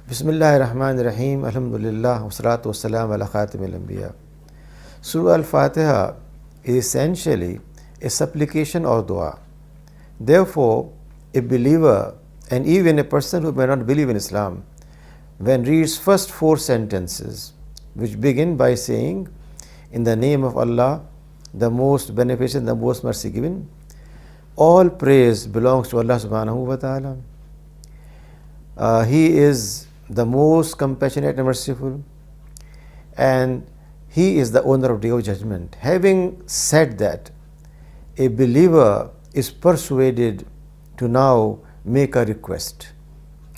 Bismillahirrahmanirrahim. Alhamdulillah. Wassalatu wassalam ala khatimil anbiya. Surah Al-Fatiha is essentially a supplication or dua. Therefore, a believer and even a person who may not believe in Islam, when reads first 4 sentences, which begin by saying, in the name of Allah, the most beneficent, the most mercy giving, all praise belongs to Allah subhanahu wa ta'ala. He is the most compassionate and merciful, and He is the owner of Day of Judgment. Having said that, a believer is persuaded to now make a request,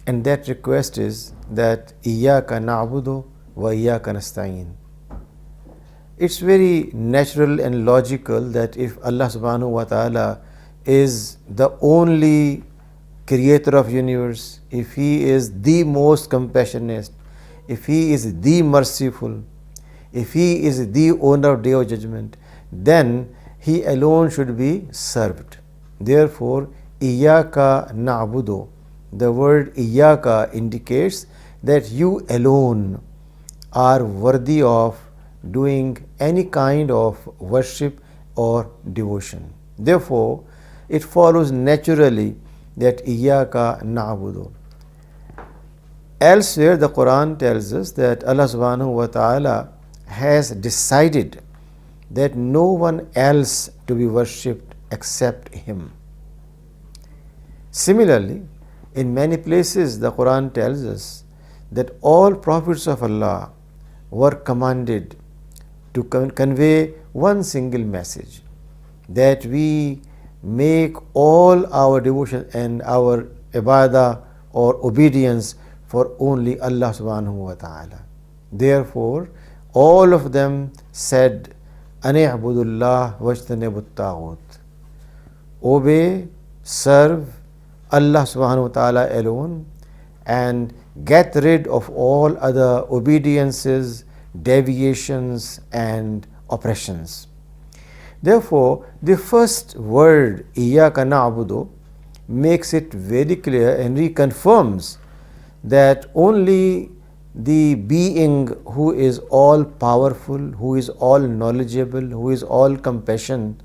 and that request is that Iyyaka na'budu wa Iyyaka nasta'in. It's very natural and logical that if Allah subhanahu wa ta'ala is the only creator of universe, if He is the most compassionate, if He is the merciful, if He is the owner of Day of Judgment, then He alone should be served. Therefore, Iyyaka na'budu, the word Iyyaka indicates that you alone are worthy of doing any kind of worship or devotion. Therefore, it follows naturally that Iyyaka na'budu. Elsewhere, the Quran tells us that Allah subhanahu wa ta'ala has decided that no one else to be worshipped except Him. Similarly, in many places the Quran tells us that all prophets of Allah were commanded to convey one single message, that we make all our devotion and our ibadah or obedience for only Allah subhanahu wa ta'ala. Therefore, all of them said, Ani'budullah wajtanibut taghut. Obey, serve Allah subhanahu wa ta'ala alone, and get rid of all other obediences, deviations and oppressions. Therefore, the first word Iyyaka na'budu makes it very clear and reconfirms that only the being who is all powerful, who is all knowledgeable, who is all compassion,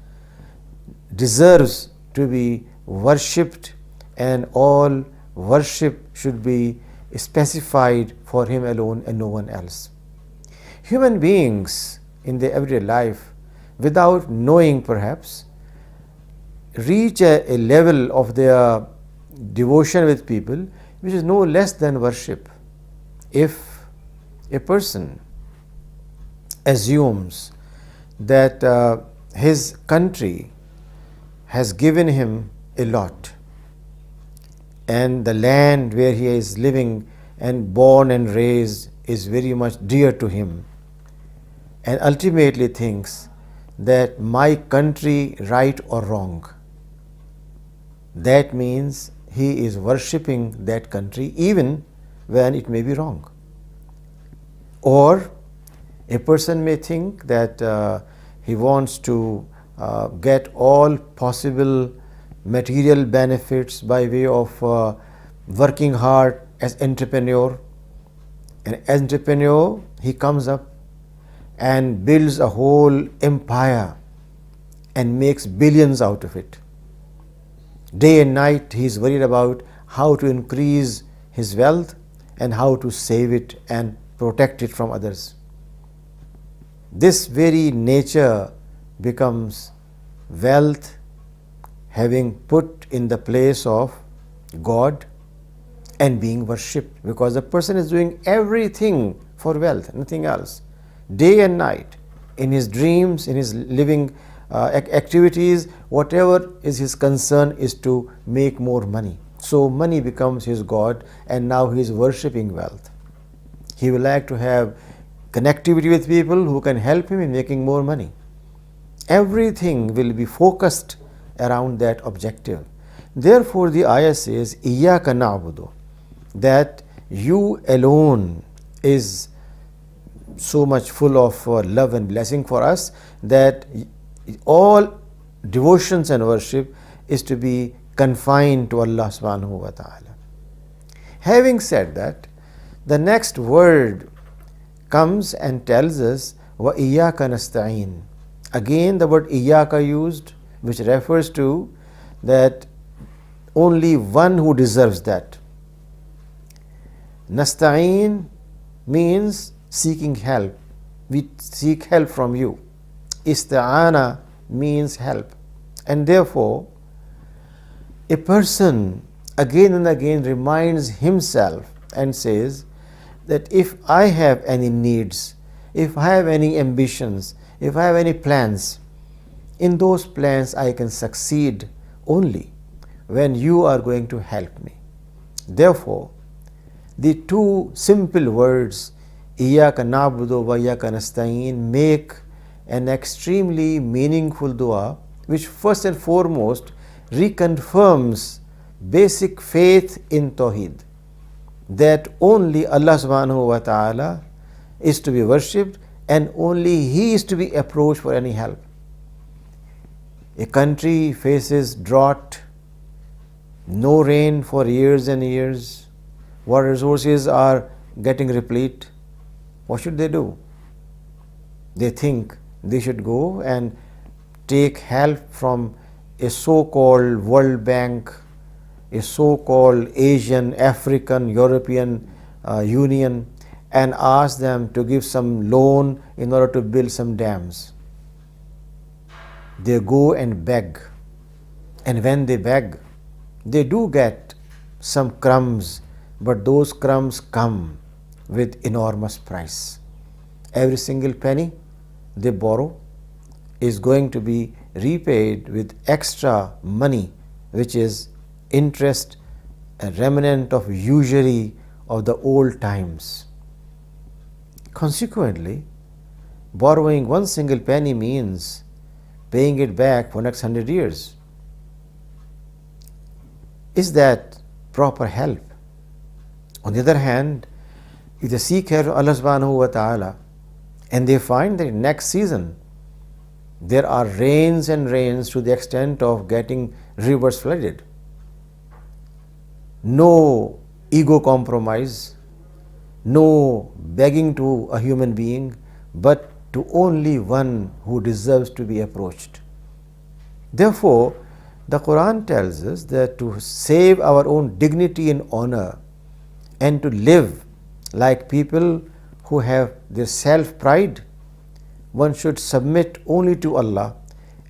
deserves to be worshipped, and all worship should be specified for Him alone and no one else. Human beings in their everyday life, without knowing perhaps, reach a level of their devotion with people which is no less than worship. If a person assumes that his country has given him a lot, and the land where he is living and born and raised is very much dear to him, and ultimately thinks that my country right or wrong, that means he is worshipping that country even when it may be wrong. Or a person may think that he wants to get all possible material benefits by way of working hard as entrepreneur. An entrepreneur, he comes up and builds a whole empire and makes billions out of it. Day and night he is worried about how to increase his wealth and how to save it and protect it from others. This very nature becomes wealth having put in the place of God and being worshipped, because the person is doing everything for wealth, nothing else. Day and night, in his dreams, in his living activities, whatever is his concern is to make more money. So money becomes his God, and now he is worshipping wealth. He will like to have connectivity with people who can help him in making more money. Everything will be focused around that objective. Therefore, the ayah says, Iyyaka na'budu, that you alone is so much full of love and blessing for us that all devotions and worship is to be confined to Allah subhanahu wa ta'ala. Having said that, The next word comes and tells us وَإِيَّاكَ نَسْتَعِينَ. Again the word إِيَّاكَ used, which refers to that only one who deserves that. Nasta'een means seeking help. We seek help from you. Ista'ana means help. And therefore, a person again and again reminds himself and says that if I have any needs, if I have any ambitions, if I have any plans, in those plans I can succeed only when you are going to help me. Therefore, the two simple words إِيَّاكَ نَعْبُدُ وَإِيَّاكَ نَسْتَعِينَ make an extremely meaningful dua, which first and foremost reconfirms basic faith in Tawheed, that only Allah subhanahu wa ta'ala is to be worshipped and only He is to be approached for any help. A country faces drought, no rain for years and years, water resources are getting replete. What should they do? They think they should go and take help from a so-called World Bank, a so-called Asian, African, European Union, and ask them to give some loan in order to build some dams. They go and beg, and when they beg, they do get some crumbs, but those crumbs come with enormous price. Every single penny they borrow is going to be repaid with extra money, which is interest, a remnant of usury of the old times. Consequently, borrowing one single penny means paying it back for next 100 years. Is that proper help? On the other hand, if they seek help from Allah subhanahu wa ta'ala and they find that next season there are rains and rains to the extent of getting rivers flooded, no ego compromise, no begging to a human being, but to only one who deserves to be approached. Therefore, the Quran tells us that to save our own dignity and honor and to live like people who have their self-pride, one should submit only to Allah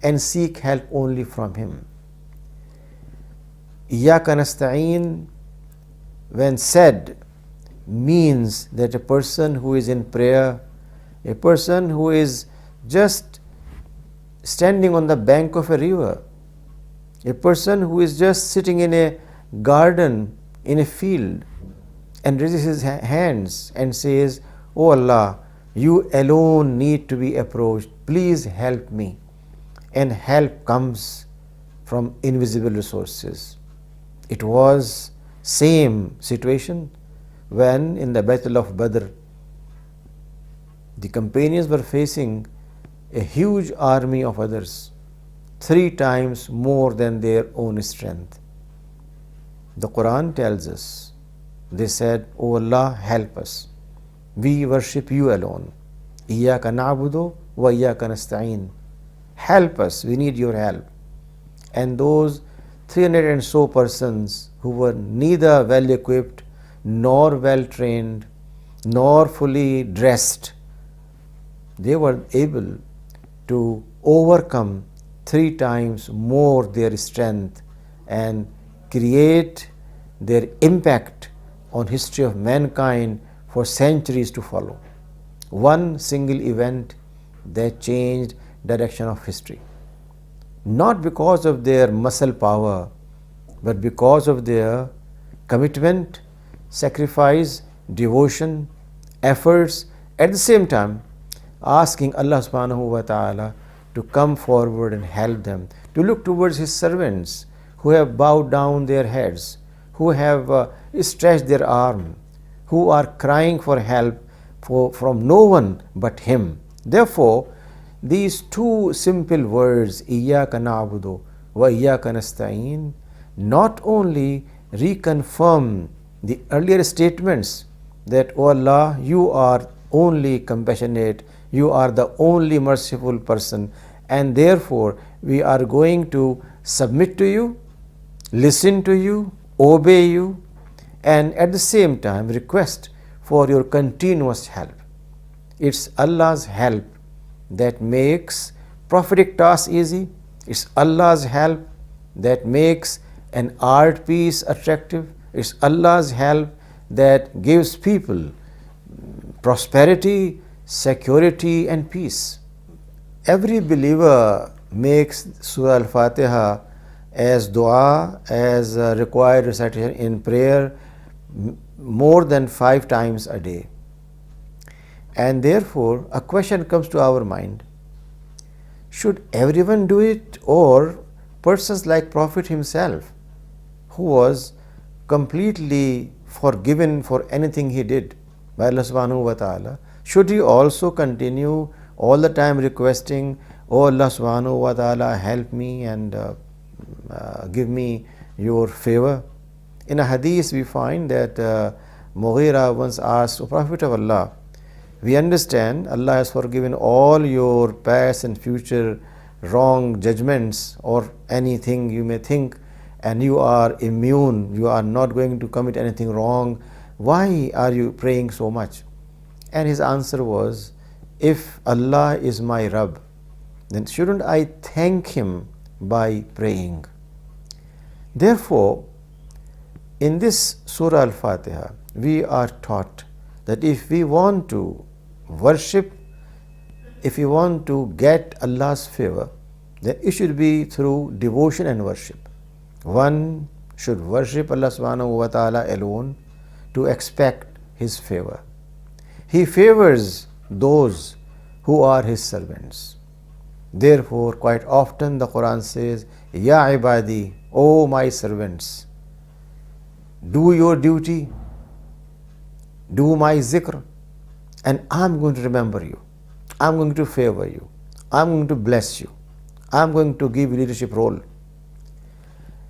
and seek help only from Him. إِيَّاكَ نَسْتَعِينَ, when said, means that a person who is in prayer, a person who is just standing on the bank of a river, a person who is just sitting in a garden, in a field, and raises his hands and says, "Oh Allah, you alone need to be approached, please help me." And help comes from invisible resources. It was same situation when in the Battle of Badr, the companions were facing a huge army of others, 3 times more than their own strength. The Quran tells us, they said, "O Allah, help us. We worship you alone. Iyyaka na'budu wa iyyaka nasta'in." Help us, we need your help. And those 300 and so persons who were neither well equipped, nor well trained, nor fully dressed, they were able to overcome 3 times more their strength and create their impact on history of mankind for centuries to follow. One single event that changed direction of history, not because of their muscle power, but because of their commitment, sacrifice, devotion, efforts, at the same time asking Allah subhanahu wa ta'ala to come forward and help them, to look towards His servants who have bowed down their heads, who have stretched their arm, who are crying for help from no one but Him. Therefore, these 2 simple words, إِيَّاكَ نَعْبُدُ وَإِيَّاكَ نَسْتَعِينَ, not only reconfirm the earlier statements that, "O Allah, you are only compassionate, you are the only merciful person, and therefore we are going to submit to you, listen to you, obey you, and at the same time request for your continuous help." It's Allah's help that makes prophetic tasks easy. It's Allah's help that makes an art piece attractive. It's Allah's help that gives people prosperity, security, and peace. Every believer makes Surah Al-Fatiha as dua, as required recitation in prayer more than 5 times a day. And therefore, a question comes to our mind: should everyone do it, or persons like Prophet himself, who was completely forgiven for anything he did by Allah subhanahu wa ta'ala, should he also continue all the time requesting, "Oh Allah subhanahu wa ta'ala, help me and give me your favor"? In a hadith we find that Mughira once asked, "O Prophet of Allah, we understand Allah has forgiven all your past and future wrong judgments or anything you may think, and you are immune, you are not going to commit anything wrong. Why are you praying so much?" And his answer was, "If Allah is my Rabb, then shouldn't I thank Him by praying?" Therefore, in this Surah Al-Fatiha, we are taught that if we want to worship, if we want to get Allah's favor, then it should be through devotion and worship. One should worship Allah subhanahu wa ta'ala alone to expect His favor. He favors those who are His servants. Therefore, quite often the Quran says, "Ya ibadi, O my servants, do your duty, do my zikr, and I'm going to remember you. I'm going to favor you. I'm going to bless you. I'm going to give you leadership role."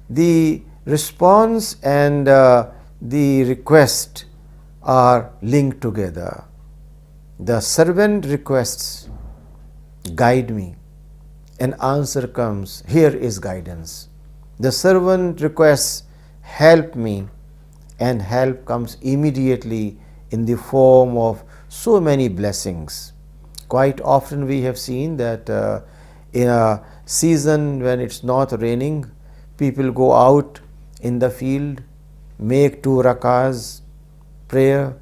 The response and the request are linked together. The servant requests, "Guide me," and answer comes, "Here is guidance." The servant requests, "Help me," and help comes immediately in the form of so many blessings. Quite often we have seen that in a season when it's not raining, people go out in the field, make 2 rakahs prayer,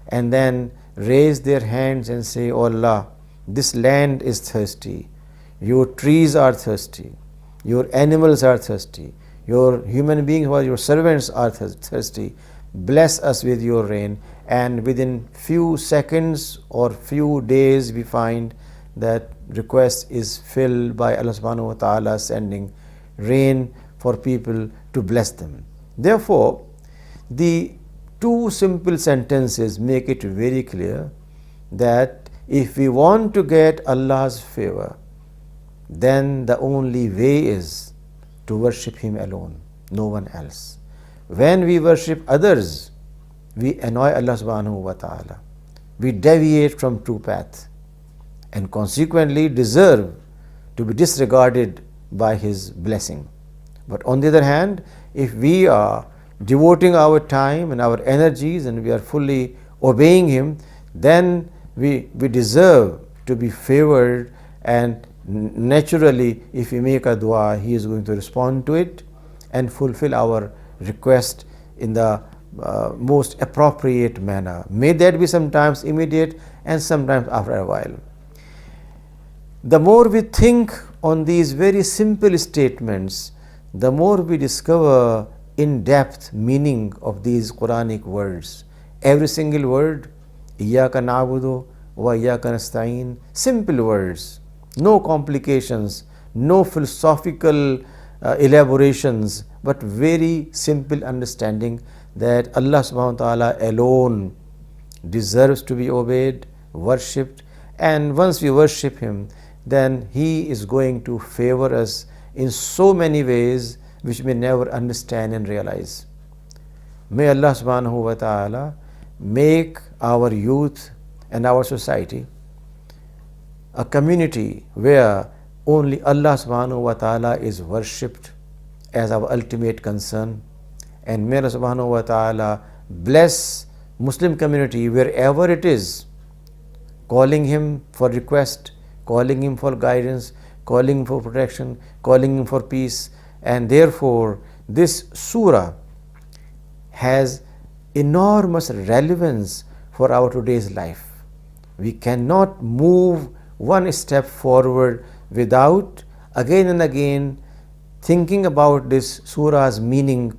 and then raise their hands and say, "Oh Allah, this land is thirsty, your trees are thirsty, your animals are thirsty, your human beings who are your servants are thirsty, bless us with your rain." And within few seconds or few days we find that request is filled by Allah subhanahu wa ta'ala sending rain for people to bless them. Therefore, the 2 simple sentences make it very clear that if we want to get Allah's favor, then the only way is to worship Him alone, no one else. When we worship others, we annoy Allah subhanahu wa ta'ala. We deviate from true path and consequently deserve to be disregarded by His blessing. But on the other hand, if we are devoting our time and our energies and we are fully obeying Him, then we deserve to be favored, and naturally if we make a dua, He is going to respond to it and fulfill our request in the most appropriate manner. May that be sometimes immediate and sometimes after a while. The more we think on these very simple statements, the more we discover in-depth meaning of these Quranic words. Every single word, "Iyyaka na'budu wa iyyaka nasta'in," simple words, no complications, no philosophical elaborations, but very simple understanding that Allah subhanahu wa ta'ala alone deserves to be obeyed, worshipped, and once we worship Him, then He is going to favor us in so many ways which we never understand and realize. May Allah subhanahu wa ta'ala make our youth and our society, a community where only Allah subhanahu wa ta'ala is worshipped as our ultimate concern. And may Allah subhanahu wa ta'ala bless Muslim community wherever it is, calling him for request, calling him for guidance, calling him for protection, calling him for peace. And therefore this surah has enormous relevance for our today's life. We cannot move one step forward without again and again thinking about this surah's meaning,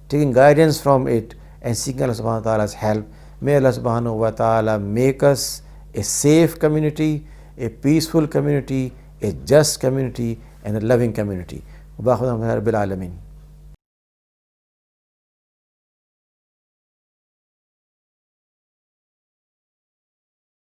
taking guidance from it, and seeking Allah subhanahu wa ta'ala's help. May Allah subhanahu wa ta'ala make us a safe community, a peaceful community, a just community, and a loving community. Wa ba'd rabbil alamin.